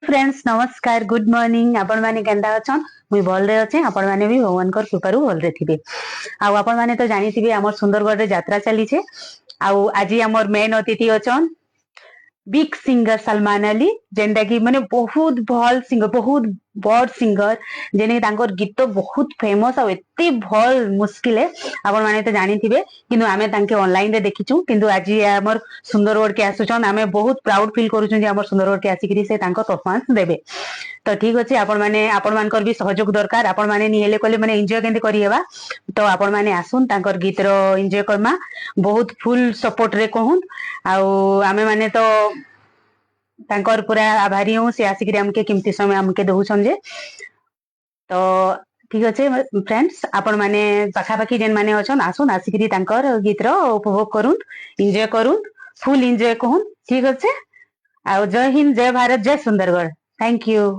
Friends नमस्कार good morning आपण माने केंदा अछन मुई भल रे अच्छे आपण माने भी भगवान कर कृपारू भल रे थिबे आउ आपण माने तो जानि थिबे हमर सुंदरगढ़ रे यात्रा चली छे आउ आजी हमर मेन अतिथि अछन बिग सिंगर सलमान अली जेनटा कि माने बहुत भल सिंगर बहुत बड़ सिंगर जेने तांकर गीत बहुत फेमस आ एते भल मुश्किल है आपण माने तो जानि थिबे किंतु आमे तांके ऑनलाइन रे देखिछु किंतु आजी हमर सुंदरगढ़ के आसुछन आमे बहुत प्राउड फील करूछु जे हमर सुंदरगढ़ के आसिकरी से तांको परफॉर्मेंस देबे तो ठीक अछि आपण मानकर भी सहयोग दरकार आपण माने नि हेले कोले माने एन्जॉय केंदे करी हेबा तो आपण माने आसुन तांकर गीत रो एन्जॉय करमा बहुत फुल सपोर्ट रे कहून आउ आमे माने तो तांकर पूरा आभारी हूँ से आसिक हमके किमती समय हमके दउछन जे तो ठीक अच्छे फ्रेंड्स आपण माने पाखापाखी जेन माने अछन आसुन आसिक तांकर गीत रो उपभोग करूँ एंजॉय करूँ फुल एंजॉय कहून ठीक अच्छे आ जय हिंद जय भारत जय सुंदरगढ़ थैंक यू।